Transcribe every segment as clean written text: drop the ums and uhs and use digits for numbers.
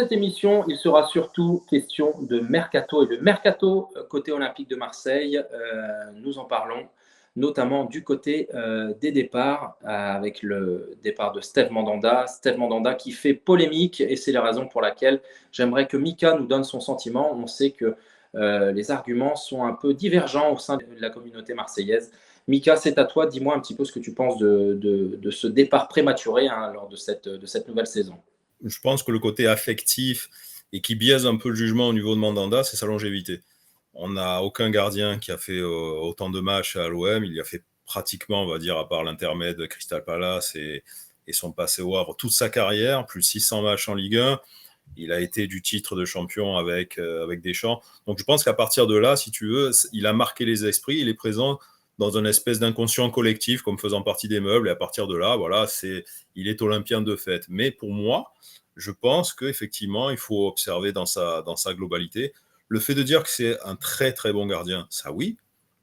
cette émission, il sera surtout question de mercato. Et le mercato côté Olympique de Marseille, nous en parlons notamment du côté des départs, avec le départ de Steve Mandanda. Steve Mandanda qui fait polémique, et c'est la raison pour laquelle j'aimerais que Mika nous donne son sentiment. On sait que les arguments sont un peu divergents au sein de la communauté marseillaise. Mika, c'est à toi. Dis-moi un petit peu ce que tu penses de ce départ prématuré lors de cette nouvelle saison. Je pense que le côté affectif et qui biaise un peu le jugement au niveau de Mandanda, c'est sa longévité. On n'a aucun gardien qui a fait autant de matchs à l'OM. Il y a fait pratiquement, on va dire, à part l'intermède de Crystal Palace et son passé au Havre, toute sa carrière, plus 600 matchs en Ligue 1. Il a été du titre de champion avec Deschamps. Donc je pense qu'à partir de là, si tu veux, il a marqué les esprits. Il est présent dans une espèce d'inconscient collectif comme faisant partie des meubles. Et à partir de là, voilà, il est olympien de fait. Mais pour moi, je pense qu'effectivement, il faut observer dans sa globalité. Le fait de dire que c'est un très très bon gardien, ça oui,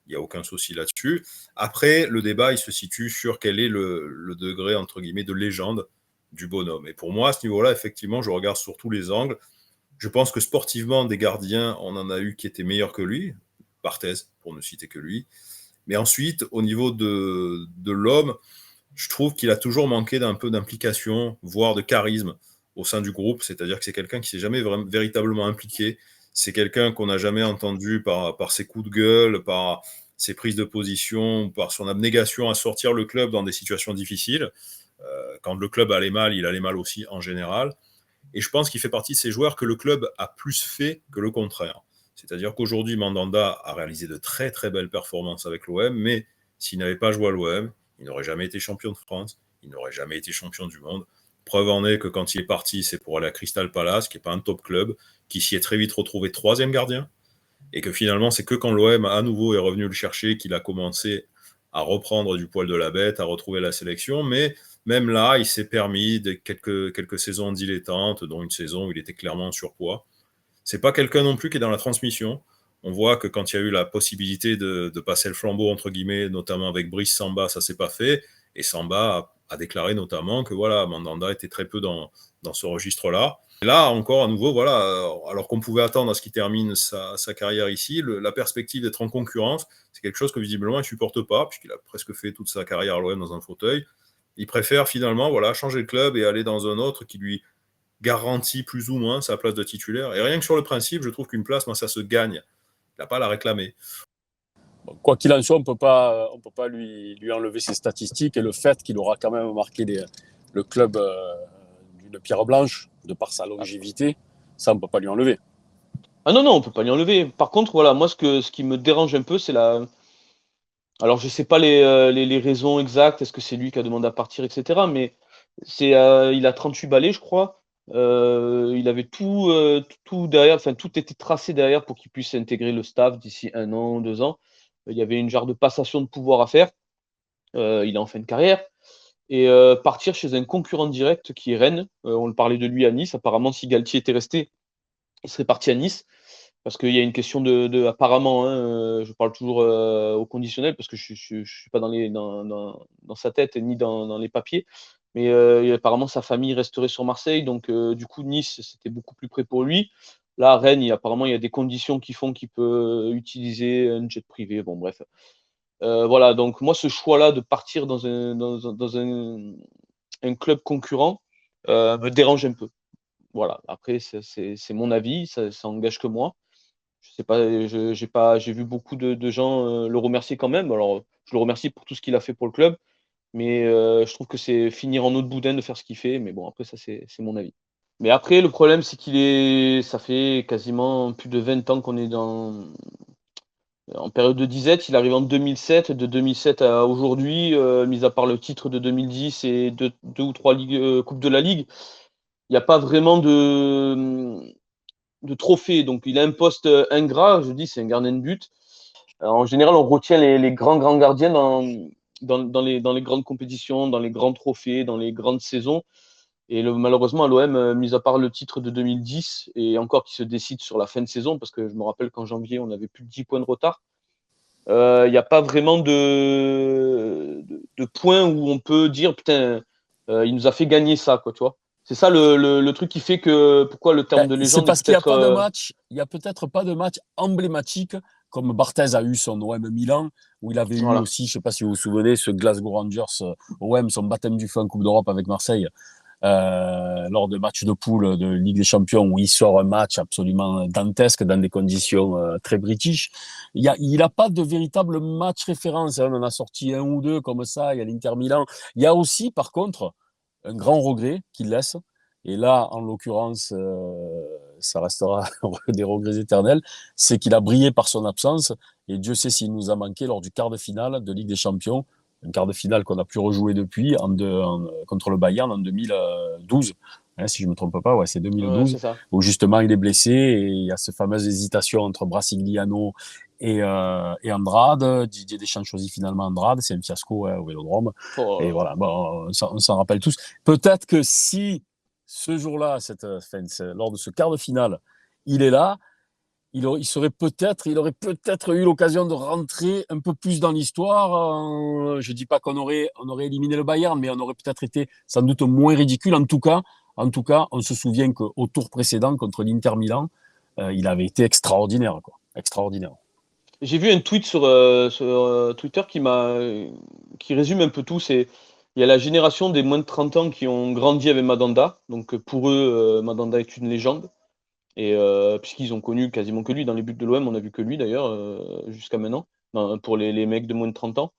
il n'y a aucun souci là-dessus. Après, le débat, il se situe sur quel est le degré, entre guillemets, de légende du bonhomme. Et pour moi, à ce niveau-là, effectivement, je regarde sur tous les angles. Je pense que sportivement, des gardiens, on en a eu qui étaient meilleurs que lui, Barthez, pour ne citer que lui. Mais ensuite, au niveau de l'homme, je trouve qu'il a toujours manqué d'un peu d'implication, voire de charisme au sein du groupe. C'est-à-dire que c'est quelqu'un qui ne s'est jamais véritablement impliqué. C'est quelqu'un qu'on n'a jamais entendu par ses coups de gueule, par ses prises de position, par son abnégation à sortir le club dans des situations difficiles. Quand le club allait mal, il allait mal aussi en général. Et je pense qu'il fait partie de ces joueurs que le club a plus fait que le contraire. C'est-à-dire qu'aujourd'hui, Mandanda a réalisé de très très belles performances avec l'OM, mais s'il n'avait pas joué à l'OM, il n'aurait jamais été champion de France, il n'aurait jamais été champion du monde. Preuve en est que quand il est parti, c'est pour aller à Crystal Palace, qui n'est pas un top club, qui s'y est très vite retrouvé troisième gardien, et que finalement, c'est que quand l'OM à nouveau est revenu le chercher qu'il a commencé à reprendre du poil de la bête, à retrouver la sélection, mais même là, il s'est permis quelques saisons dilettantes, dont une saison où il était clairement en surpoids. C'est pas quelqu'un non plus qui est dans la transmission. On voit que quand il y a eu la possibilité de passer le flambeau, entre guillemets, notamment avec Brice Samba, ça s'est pas fait. Et Samba a déclaré notamment que voilà, Mandanda était très peu dans ce registre-là. Et là, encore à nouveau, voilà, alors qu'on pouvait attendre à ce qu'il termine sa carrière ici, la perspective d'être en concurrence, c'est quelque chose que visiblement il ne supporte pas, puisqu'il a presque fait toute sa carrière à l'OM dans un fauteuil. Il préfère finalement voilà, changer de club et aller dans un autre qui lui garantit plus ou moins sa place de titulaire. Et rien que sur le principe, je trouve qu'une place, moi, ça se gagne. Il n'a pas à la réclamer. Quoi qu'il en soit, on ne peut pas lui enlever ses statistiques et le fait qu'il aura quand même marqué le club d'une pierre blanche, de par sa longévité, ça, on ne peut pas lui enlever. Ah non, on ne peut pas lui enlever. Par contre, voilà, moi, ce qui me dérange un peu, c'est la... Alors, je ne sais pas les raisons exactes, est-ce que c'est lui qui a demandé à partir, etc. Mais il a 38 balais, je crois. Il avait tout derrière, enfin, tout était tracé derrière pour qu'il puisse intégrer le staff d'ici 1 an, 2 ans. Il y avait une genre de passation de pouvoir à faire. Il est en fin de carrière. Et partir chez un concurrent direct qui est Rennes. On le parlait de lui à Nice. Apparemment, si Galtier était resté, il serait parti à Nice. Parce qu'il y a une question apparemment, je parle toujours au conditionnel parce que je suis pas dans sa tête ni dans les papiers. Mais apparemment, sa famille resterait sur Marseille. Donc, du coup, Nice, c'était beaucoup plus près pour lui. Là, Rennes, apparemment, il y a des conditions qui font qu'il peut utiliser un jet privé. Bon, bref. Voilà, donc moi, ce choix-là de partir dans un club concurrent me dérange un peu. Voilà, après, c'est mon avis, ça engage que moi. Je sais pas, j'ai vu beaucoup de gens le remercier quand même. Alors, je le remercie pour tout ce qu'il a fait pour le club, mais je trouve que c'est finir en eau de boudin de faire ce qu'il fait. Mais bon, après, ça, c'est mon avis. Mais après, le problème, c'est ça fait quasiment plus de 20 ans qu'on est en période de disette. Il arrive en 2007. De 2007 à aujourd'hui, mis à part le titre de 2010 et deux ou trois coupes de la Ligue, il n'y a pas vraiment de trophée. Donc, il a un poste ingrat. Je dis, c'est un gardien de but. En général, on retient les grands gardiens dans les grandes compétitions, dans les grands trophées, dans les grandes saisons. Et malheureusement, à l'OM, mis à part le titre de 2010, et encore qui se décide sur la fin de saison, parce que je me rappelle qu'en janvier, on avait plus de 10 points de retard, il n'y a pas vraiment de points où on peut dire, putain, il nous a fait gagner ça, quoi, tu vois. C'est ça le truc qui fait que pourquoi le terme de C'est légende parce est qu'il n'y a peut-être. pas de match, il y a peut-être pas de match emblématique comme Barthez a eu son OM Milan, où il avait eu Voilà. aussi, je ne sais pas si vous vous souvenez, ce Glasgow Rangers OM, son baptême du feu en Coupe d'Europe avec Marseille, lors de matchs de poule de Ligue des Champions, où il sort un match absolument dantesque dans des conditions très british. Il n'a pas de véritable match référence. On en a sorti un ou deux comme ça, il y a l'Inter Milan. Il y a aussi, par contre, un grand regret qu'il laisse. Et là, en l'occurrence, ça restera des regrets éternels, c'est qu'il a brillé par son absence. Et Dieu sait s'il nous a manqué lors du quart de finale de Ligue des Champions, un quart de finale qu'on n'a plus rejoué depuis contre le Bayern en 2012. Hein, si je ne me trompe pas, ouais, c'est 2012, C'est ça. où justement il est blessé et il y a cette fameuse hésitation entre Brasigliano et Andrade. Didier Deschamps choisit finalement Andrade, c'est un fiasco au Vélodrome. Et voilà, bon, on s'en rappelle tous. Peut-être que si ce jour-là, lors de ce quart de finale, il est là, il aurait peut-être eu l'occasion de rentrer un peu plus dans l'histoire. Je ne dis pas on aurait éliminé le Bayern, mais on aurait peut-être été sans doute moins ridicule. En tout cas, on se souvient qu'au tour précédent contre l'Inter Milan, il avait été extraordinaire, quoi. Extraordinaire. J'ai vu un tweet sur Twitter qui résume un peu tout. Il y a la génération des moins de 30 ans qui ont grandi avec Mandanda. Donc pour eux, Mandanda est une légende. Et puisqu'ils ont connu quasiment que lui dans les buts de l'OM, on a vu que lui d'ailleurs jusqu'à maintenant, pour les mecs de moins de 30 ans.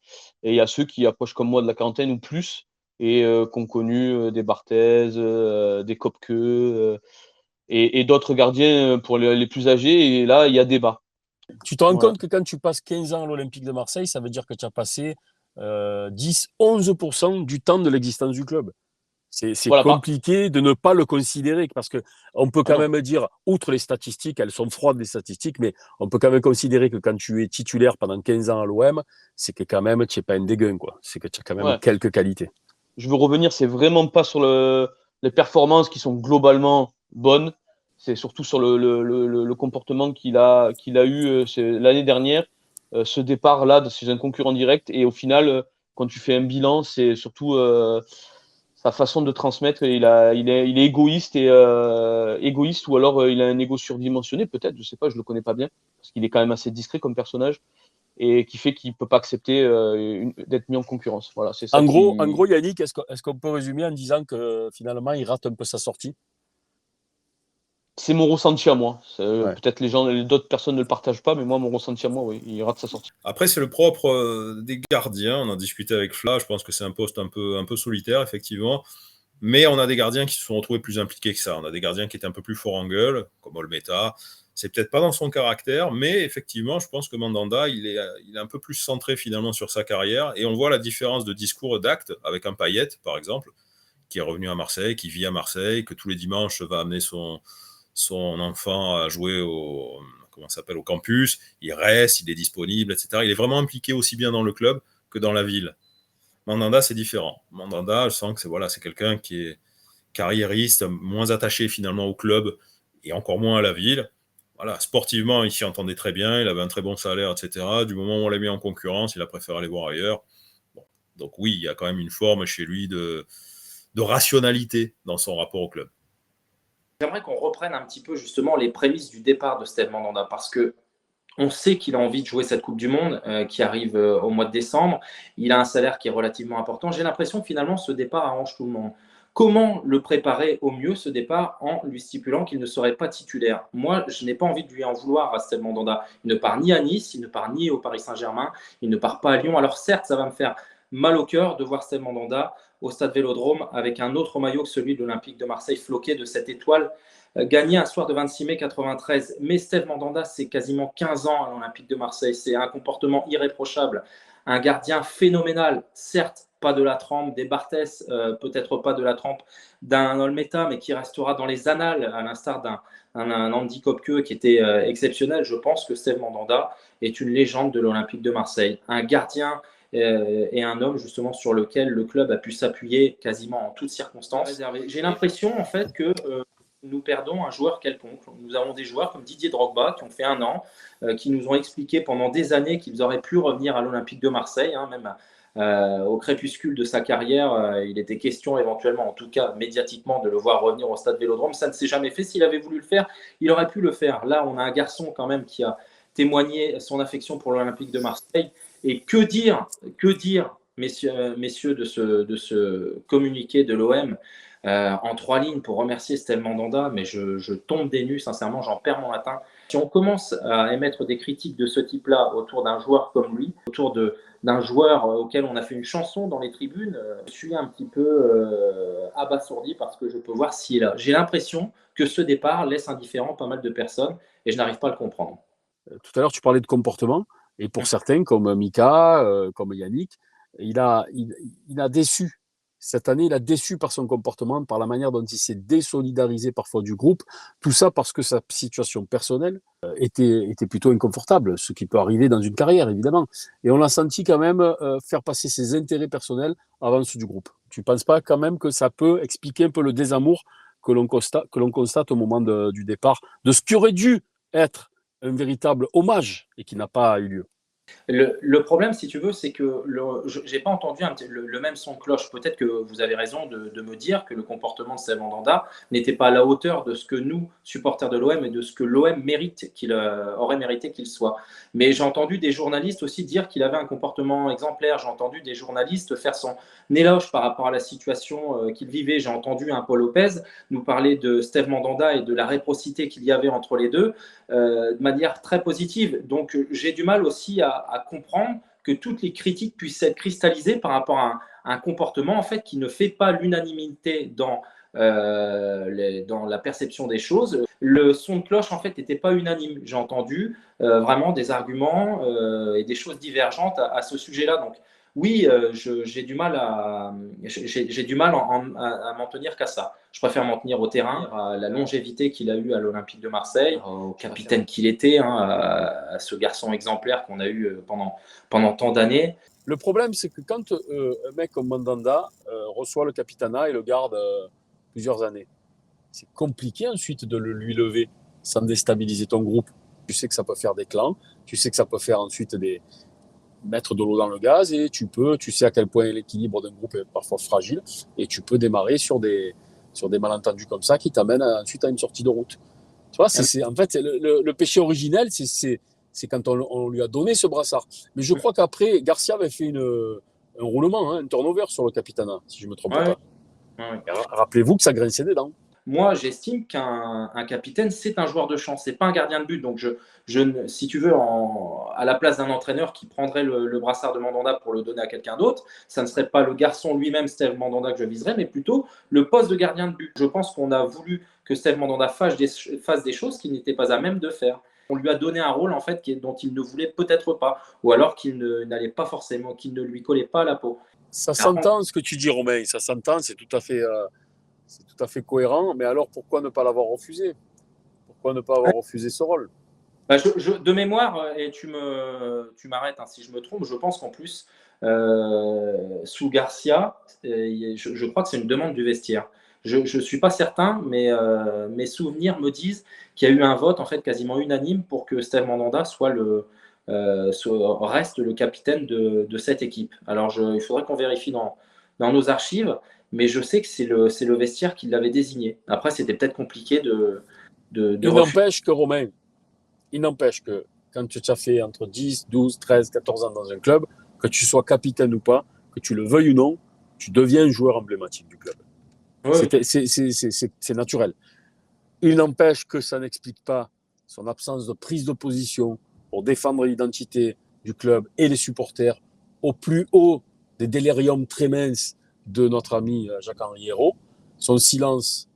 Et il y a ceux qui approchent comme moi de la quarantaine ou plus et qui ont connu des Barthez, des Kopke et d'autres gardiens pour les plus âgés. Et là, il y a débat. Tu te rends compte que quand tu passes 15 ans à l'Olympique de Marseille, ça veut dire que tu as passé 10-11% du temps de l'existence du club. C'est compliqué de ne pas le considérer parce qu'on peut quand même dire, outre les statistiques, elles sont froides les statistiques, mais on peut quand même considérer que quand tu es titulaire pendant 15 ans à l'OM, c'est que quand même tu n'es pas un dégueu, quoi. C'est que tu as quand même quelques qualités. Je veux revenir, c'est vraiment pas sur les performances qui sont globalement bonnes, c'est surtout sur le comportement qu'il a eu l'année dernière, ce départ-là, c'est un concurrent direct, et au final, quand tu fais un bilan, c'est surtout sa façon de transmettre. Il est égoïste, égoïste, ou alors il a un ego surdimensionné, peut-être, je sais pas, je le connais pas bien, parce qu'il est quand même assez discret comme personnage, et qui fait qu'il ne peut pas accepter d'être mis en concurrence. Voilà, c'est ça. En gros, Yannick, est-ce qu'on peut résumer en disant que finalement, il rate un peu sa sortie ? C'est mon ressenti à moi. Peut-être d'autres personnes ne le partagent pas, mais moi, mon ressenti à moi, oui, il rate sa sortie. Après, c'est le propre des gardiens. On en discutait avec Fla. Je pense que c'est un poste un peu solitaire, effectivement. Mais on a des gardiens qui se sont retrouvés plus impliqués que ça. On a des gardiens qui étaient un peu plus forts en gueule, comme Olmeta. C'est peut-être pas dans son caractère, mais effectivement, je pense que Mandanda, il est un peu plus centré finalement sur sa carrière. Et on voit la différence de discours et d'actes avec un Payet, par exemple, qui est revenu à Marseille, qui vit à Marseille, que tous les dimanches va amener son enfant à jouer au campus. Il reste, il est disponible, etc. Il est vraiment impliqué aussi bien dans le club que dans la ville. Mandanda, c'est différent. Mandanda, je sens que c'est quelqu'un qui est carriériste, moins attaché finalement au club et encore moins à la ville. Voilà, sportivement, il s'y entendait très bien, il avait un très bon salaire, etc. Du moment où on l'a mis en concurrence, il a préféré aller voir ailleurs. Bon. Donc oui, il y a quand même une forme chez lui de rationalité dans son rapport au club. J'aimerais qu'on reprenne un petit peu justement les prémices du départ de Steve Mandanda, parce que on sait qu'il a envie de jouer cette Coupe du Monde qui arrive au mois de décembre. Il a un salaire qui est relativement important. J'ai l'impression que finalement, ce départ arrange tout le monde. Comment le préparer au mieux, ce départ, en lui stipulant qu'il ne serait pas titulaire ? Moi, je n'ai pas envie de lui en vouloir à Steve Mandanda. Il ne part ni à Nice, il ne part ni au Paris Saint-Germain, il ne part pas à Lyon. Alors certes, ça va me faire mal au cœur de voir Steve Mandanda au Stade Vélodrome avec un autre maillot que celui de l'Olympique de Marseille, floqué de cette étoile gagné un soir de 26 mai 93. Mais Steve Mandanda, c'est quasiment 15 ans à l'Olympique de Marseille. C'est un comportement irréprochable. Un gardien phénoménal, certes, pas de la trempe des Barthez, peut-être pas de la trempe d'un Olmeta, mais qui restera dans les annales, à l'instar d'un Andy Kopke qui était exceptionnel. Je pense que Steve Mandanda est une légende de l'Olympique de Marseille. Un gardien et un homme justement sur lequel le club a pu s'appuyer quasiment en toutes circonstances. J'ai l'impression en fait que nous perdons un joueur quelconque. Nous avons des joueurs comme Didier Drogba qui ont fait 1 an, qui nous ont expliqué pendant des années qu'ils auraient pu revenir à l'Olympique de Marseille, même Au crépuscule de sa carrière, il était question éventuellement, en tout cas médiatiquement, de le voir revenir au stade Vélodrome. Ça ne s'est jamais fait. S'il avait voulu le faire, il aurait pu le faire. Là, on a un garçon quand même qui a témoigné son affection pour l'Olympique de Marseille. Et que dire, messieurs de ce communiqué de l'OM en 3 lignes pour remercier Steve Mandanda, mais je tombe des nues, sincèrement, j'en perds mon latin. Si on commence à émettre des critiques de ce type-là autour d'un joueur comme lui, autour d'un joueur auquel on a fait une chanson dans les tribunes, je suis un petit peu abasourdi parce que je peux voir s'il est là. J'ai l'impression que ce départ laisse indifférent pas mal de personnes et je n'arrive pas à le comprendre. Tout à l'heure, tu parlais de comportement, et pour certains, comme Mika, comme Yannick, il a déçu. Cette année, il a déçu par son comportement, par la manière dont il s'est désolidarisé parfois du groupe. Tout ça parce que sa situation personnelle était plutôt inconfortable, ce qui peut arriver dans une carrière, évidemment. Et on l'a senti quand même faire passer ses intérêts personnels avant ceux du groupe. Tu ne penses pas quand même que ça peut expliquer un peu le désamour que l'on constate au moment du départ, de ce qui aurait dû être un véritable hommage et qui n'a pas eu lieu? Le problème, si tu veux, c'est que je n'ai pas entendu le même son de cloche. Peut-être que vous avez raison de me dire que le comportement de Steve Mandanda n'était pas à la hauteur de ce que nous, supporters de l'OM, et de ce que l'OM mérite aurait mérité qu'il soit. Mais j'ai entendu des journalistes aussi dire qu'il avait un comportement exemplaire. J'ai entendu des journalistes faire son éloge par rapport à la situation qu'il vivait. J'ai entendu un Paul Lopez nous parler de Steve Mandanda et de la réciprocité qu'il y avait entre les deux de manière très positive. Donc j'ai du mal aussi à comprendre que toutes les critiques puissent être cristallisées par rapport à un comportement en fait qui ne fait pas l'unanimité dans la perception des choses. Le son de cloche en fait n'était pas unanime. J'ai entendu vraiment des arguments et des choses divergentes à ce sujet-là. Donc oui, j'ai du mal à m'en tenir qu'à ça. Je préfère m'en tenir au terrain, à la longévité qu'il a eue à l'Olympique de Marseille, au capitaine qu'il était, hein, à ce garçon exemplaire qu'on a eu pendant tant d'années. Le problème, c'est que quand un mec comme Mandanda reçoit le capitanat et le garde plusieurs années, c'est compliqué ensuite de lui lever sans déstabiliser ton groupe. Tu sais que ça peut faire des clans, tu sais que ça peut faire ensuite mettre de l'eau dans le gaz, et tu sais à quel point l'équilibre d'un groupe est parfois fragile, et tu peux démarrer sur des malentendus comme ça qui t'amènent ensuite à une sortie de route. Tu vois, en fait, le péché originel, c'est quand on lui a donné ce brassard. Mais je crois qu'après, Garcia avait fait un roulement, un turnover sur le capitanat, si je ne me trompe pas. Ouais. Rappelez-vous que ça grinçait des dents. Moi, j'estime qu'un capitaine, c'est un joueur de chance, c'est pas un gardien de but. Donc, si tu veux, à la place d'un entraîneur qui prendrait le brassard de Mandanda pour le donner à quelqu'un d'autre, ça ne serait pas le garçon lui-même, Steve Mandanda, que je viserais, mais plutôt le poste de gardien de but. Je pense qu'on a voulu que Steve Mandanda fasse des choses qu'il n'était pas à même de faire. On lui a donné un rôle en fait dont il ne voulait peut-être pas, ou alors qu'il n'allait pas forcément, qu'il ne lui collait pas à la peau. Ça s'entend ce que tu dis, Romain, ça s'entend, c'est tout à fait cohérent, mais alors pourquoi ne pas l'avoir refusé? Pourquoi ne pas avoir refusé ce rôle? De mémoire, et tu m'arrêtes hein, si je me trompe, je pense qu'en plus, sous Garcia, je crois que c'est une demande du vestiaire. Je ne suis pas certain, mais mes souvenirs me disent qu'il y a eu un vote en fait quasiment unanime pour que Steve Mandanda reste le capitaine de cette équipe. Alors il faudrait qu'on vérifie dans nos archives, mais je sais que c'est le vestiaire qui l'avait désigné. Après, c'était peut-être compliqué de Il n'empêche que, Romain, quand tu as fait entre 10, 12, 13, 14 ans dans un club, que tu sois capitaine ou pas, que tu le veuilles ou non, tu deviens un joueur emblématique du club. Ouais. C'est naturel. Il n'empêche que ça n'explique pas son absence de prise de position pour défendre l'identité du club et les supporters au plus haut des déliriums très minces de notre ami Jacques-Henri Hérault. Son silence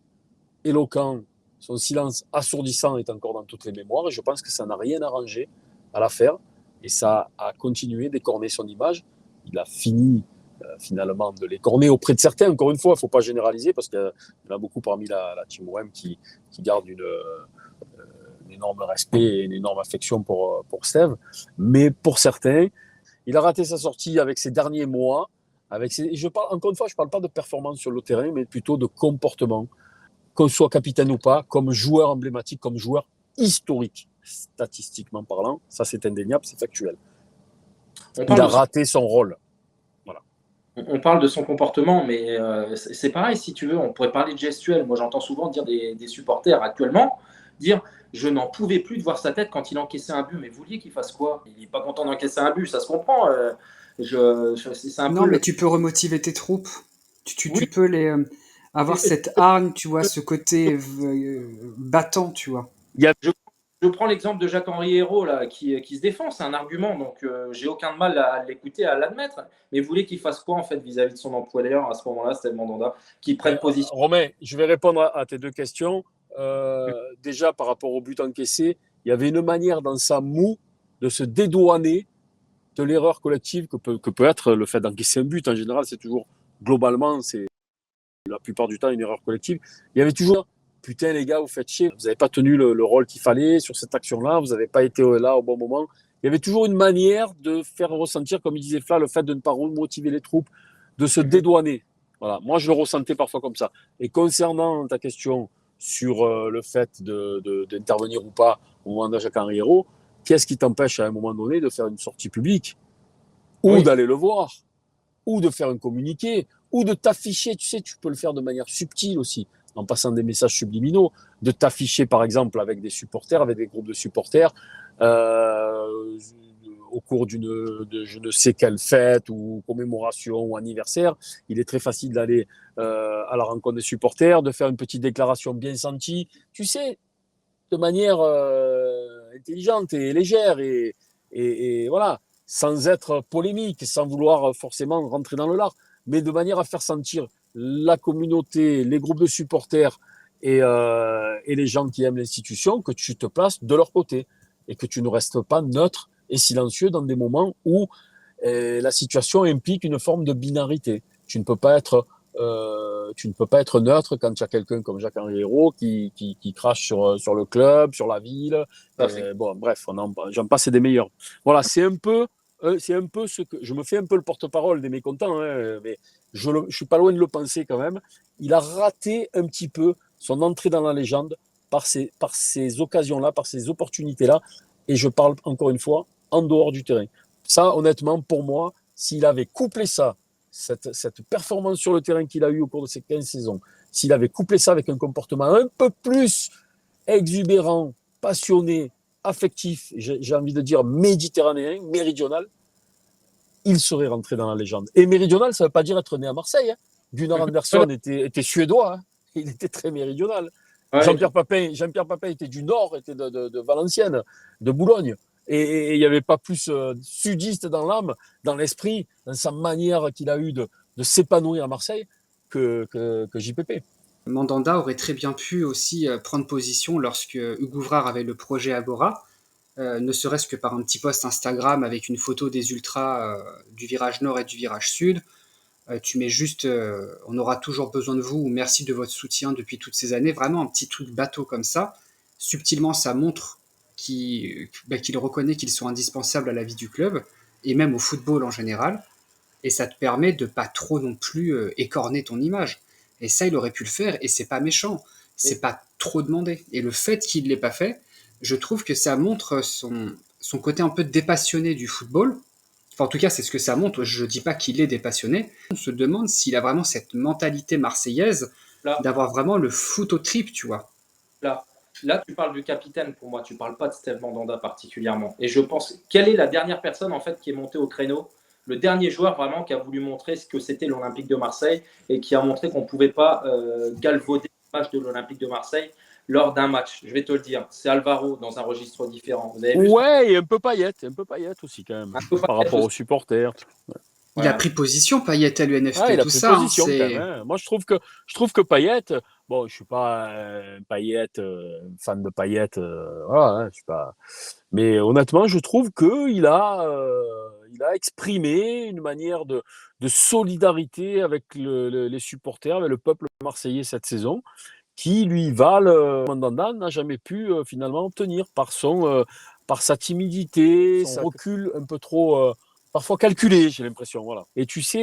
éloquent, son silence assourdissant est encore dans toutes les mémoires, et je pense que ça n'a rien arrangé à l'affaire, et ça a continué d'écorner son image. Il a fini finalement de l'écorner auprès de certains. Encore une fois, il ne faut pas généraliser, parce qu'il y en a beaucoup parmi la team OM qui gardent un énorme respect et une énorme affection pour Steve. Mais pour certains, il a raté sa sortie avec ses derniers mois. Encore une fois, je ne parle pas de performance sur le terrain, mais plutôt de comportement. Qu'on soit capitaine ou pas, comme joueur emblématique, comme joueur historique, statistiquement parlant, ça c'est indéniable, c'est factuel. Il a raté son rôle. On parle de son comportement, mais c'est pareil, si tu veux, on pourrait parler de gestuelle. Moi, j'entends souvent dire des supporters actuellement, dire je n'en pouvais plus de voir sa tête quand il encaissait un but. Mais vous vouliez qu'il fasse quoi? Il n'est pas content d'encaisser un but, ça se comprend. C'est un peu Non, mais tu peux remotiver tes troupes. Oui, Tu peux avoir cette hargne, tu vois, ce côté battant, tu vois. je prends l'exemple de Jacques-Henri Hérault là, qui se défend, c'est un argument, donc j'ai aucun mal à l'écouter, à l'admettre. Mais vous voulez qu'il fasse quoi en fait vis-à-vis de son employeur à ce moment-là, c'était le Mandanda, qu'il prenne position? Romain, je vais répondre à tes deux questions. Déjà, par rapport au but encaissé, il y avait une manière dans sa moue de se dédouaner de l'erreur collective que peut être le fait d'encaisser un but. En général, c'est toujours, globalement, c'est la plupart du temps une erreur collective. Il y avait toujours, putain les gars, vous faites chier, vous n'avez pas tenu le rôle qu'il fallait sur cette action-là, vous n'avez pas été là au bon moment. Il y avait toujours une manière de faire ressentir, comme il disait Fla, le fait de ne pas remotiver les troupes, de se dédouaner. Voilà, moi je le ressentais parfois comme ça. Et concernant ta question sur le fait d'intervenir ou pas au moment de Jacques-Henri Hérault, qu'est-ce qui t'empêche à un moment donné de faire une sortie publique ou d'aller le voir ou de faire un communiqué, ou de t'afficher, tu sais, tu peux le faire de manière subtile aussi, en passant des messages subliminaux, de t'afficher par exemple avec des supporters, avec des groupes de supporters, au cours de je ne sais quelle fête ou commémoration ou anniversaire. Il est très facile d'aller à la rencontre des supporters, de faire une petite déclaration bien sentie, tu sais, de manière intelligente et légère et voilà, sans être polémique, sans vouloir forcément rentrer dans le lard, mais de manière à faire sentir la communauté, les groupes de supporters et les gens qui aiment l'institution que tu te places de leur côté et que tu ne restes pas neutre et silencieux dans des moments où la situation implique une forme de binarité. Tu ne peux pas être neutre quand il y a quelqu'un comme Jacques-Henri Hérault qui crache sur le club, sur la ville. Bon, bref, j'en passe des meilleurs. Voilà, c'est un peu ce que je me fais un peu le porte-parole des mécontents, hein, mais je suis pas loin de le penser quand même. Il a raté un petit peu son entrée dans la légende par ces occasions-là, par ces opportunités-là. Et je parle encore une fois en dehors du terrain. Ça, honnêtement, pour moi, s'il avait couplé ça, cette performance sur le terrain qu'il a eu au cours de ces 15 saisons, s'il avait couplé ça avec un comportement un peu plus exubérant, passionné, affectif, j'ai envie de dire méditerranéen, méridional, il serait rentré dans la légende. Et méridional, ça ne veut pas dire être né à Marseille. Hein. Gunnar Andersson était suédois, hein. Il était très méridional. Ouais. Jean-Pierre Papin était du Nord, était de Valenciennes, de Boulogne. Et il n'y avait pas plus sudiste dans l'âme, dans l'esprit, dans sa manière qu'il a eu de s'épanouir à Marseille que JPP. Mandanda aurait très bien pu aussi prendre position lorsque Hugo Ouvrard avait le projet Agora, ne serait-ce que par un petit post Instagram avec une photo des ultras du virage nord et du virage sud. Tu mets juste on aura toujours besoin de vous ou merci de votre soutien depuis toutes ces années. Vraiment un petit truc bateau comme ça. Subtilement, ça montre qu'il reconnaît qu'ils sont indispensables à la vie du club et même au football en général. Et ça te permet de pas trop non plus écorner ton image. Et ça, il aurait pu le faire et c'est pas méchant. C'est pas trop demandé. Et le fait qu'il ne l'ait pas fait, je trouve que ça montre son côté un peu dépassionné du football. Enfin, en tout cas, c'est ce que ça montre. Je ne dis pas qu'il est dépassionné. On se demande s'il a vraiment cette mentalité marseillaise d'avoir vraiment le foot au trip, tu vois. Là, tu parles du capitaine pour moi. Tu ne parles pas de Steve Mandanda particulièrement. Et je pense, quelle est la dernière personne en fait qui est montée au créneau? Le dernier joueur vraiment qui a voulu montrer ce que c'était l'Olympique de Marseille et qui a montré qu'on ne pouvait pas galvauder l'image de l'Olympique de Marseille lors d'un match. Je vais te le dire, c'est Alvaro dans un registre différent. Vous avez vu et un peu Payet aussi quand même, par rapport aux supporters. Il a pris position, Payet à l'UNFP, il a tout pris ça. Position, quand même, hein. Moi, je trouve que Payet, bon, je suis pas Payet, fan de Payet, voilà, hein, je suis pas. Mais honnêtement, je trouve que il a exprimé une manière de solidarité avec les supporters, avec le peuple marseillais cette saison, qui lui Mandanda n'a jamais pu finalement obtenir par sa timidité, son recul un peu trop parfois calculé, j'ai l'impression, voilà. Et tu sais,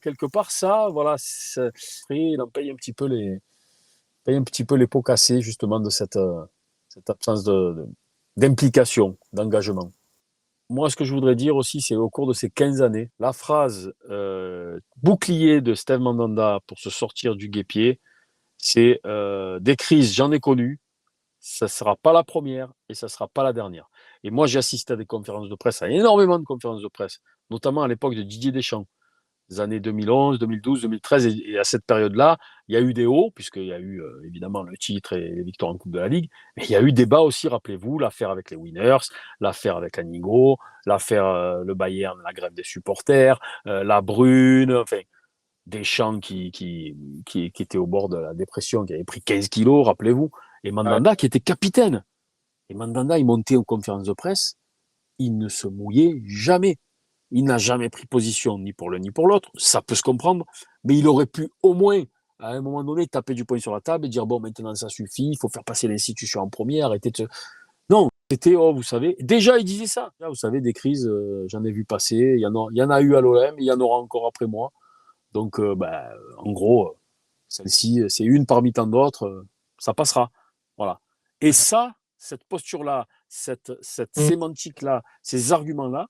quelque part ça, voilà, il en paye un petit peu les pots cassés justement de cette absence d'implication, d'engagement. moi, ce que je voudrais dire aussi, c'est au cours de ces 15 années, la phrase bouclier de Steve Mandanda pour se sortir du guêpier, c'est des crises, j'en ai connu, ça ne sera pas la première et ça ne sera pas la dernière. Et moi, j'ai assisté à des conférences de presse, à énormément de conférences de presse, notamment à l'époque de Didier Deschamps, les années 2011, 2012, 2013, et à cette période-là, il y a eu des hauts, puisqu'il y a eu évidemment le titre et les victoires en Coupe de la Ligue, mais il y a eu des bas aussi, rappelez-vous, l'affaire avec les Winners, l'affaire avec Anigo, l'affaire le Bayern, la grève des supporters, la Brune, enfin, Deschamps qui était au bord de la dépression, qui avait pris 15 kilos, rappelez-vous, et Ouais. Mandanda qui était capitaine. Et Mandanda, il montait aux conférences de presse, il ne se mouillait jamais. Il n'a jamais pris position ni pour l'un ni pour l'autre, ça peut se comprendre, mais il aurait pu au moins, à un moment donné, taper du poing sur la table et dire bon, maintenant ça suffit, il faut faire passer l'institution en premier, arrêtez de se... Non, c'était, oh, vous savez, déjà il disait ça. Vous savez, des crises, j'en ai vu passer, il y en a eu à l'OM, il y en aura encore après moi. Donc, en gros, celle-ci, c'est une parmi tant d'autres, ça passera. Voilà. Et ça, cette posture-là, cette sémantique-là, ces arguments-là,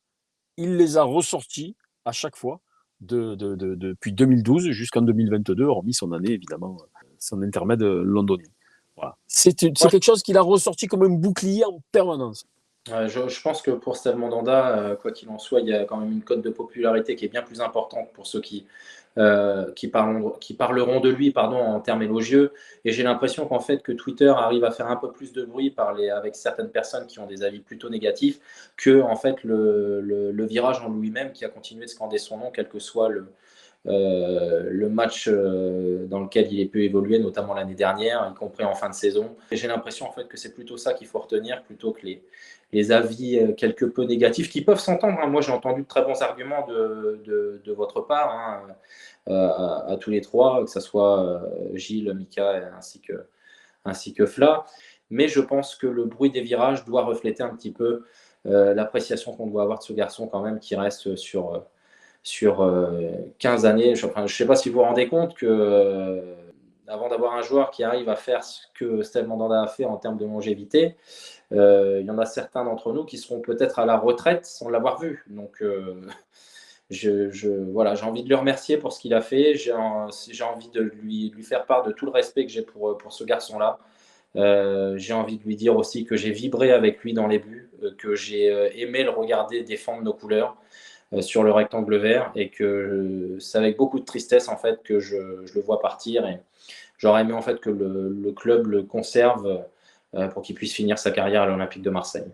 il les a ressortis à chaque fois depuis 2012 jusqu'en 2022, hormis son année, évidemment, son intermède londonien. Voilà. C'est quelque chose qu'il a ressorti comme un bouclier en permanence. Je pense que pour Steve Mandanda, quoi qu'il en soit, il y a quand même une cote de popularité qui est bien plus importante pour ceux qui parleront de lui, pardon, en termes élogieux. Et j'ai l'impression qu'en fait que Twitter arrive à faire un peu plus de bruit avec certaines personnes qui ont des avis plutôt négatifs que en fait le virage en lui-même qui a continué de scander son nom, quel que soit le match dans lequel il est pu évoluer, notamment l'année dernière, y compris en fin de saison. Et j'ai l'impression en fait que c'est plutôt ça qu'il faut retenir plutôt que les avis quelque peu négatifs qui peuvent s'entendre. Hein. Moi, j'ai entendu de très bons arguments de votre part, hein, à tous les trois, que ce soit Gilles, Mika ainsi que Fla. Mais je pense que le bruit des virages doit refléter un petit peu l'appréciation qu'on doit avoir de ce garçon quand même qui reste sur 15 années. Je ne sais pas si vous vous rendez compte que avant d'avoir un joueur qui arrive à faire ce que Steve Mandanda a fait en termes de longévité, il y en a certains d'entre nous qui seront peut-être à la retraite sans l'avoir vu. Donc, voilà, j'ai envie de le remercier pour ce qu'il a fait. J'ai envie de lui faire part de tout le respect que j'ai pour ce garçon-là. J'ai envie de lui dire aussi que j'ai vibré avec lui dans les buts, que j'ai aimé le regarder défendre nos couleurs sur le rectangle vert et que c'est avec beaucoup de tristesse en fait que je le vois partir et j'aurais aimé en fait que le club le conserve pour qu'il puisse finir sa carrière à l'Olympique de Marseille.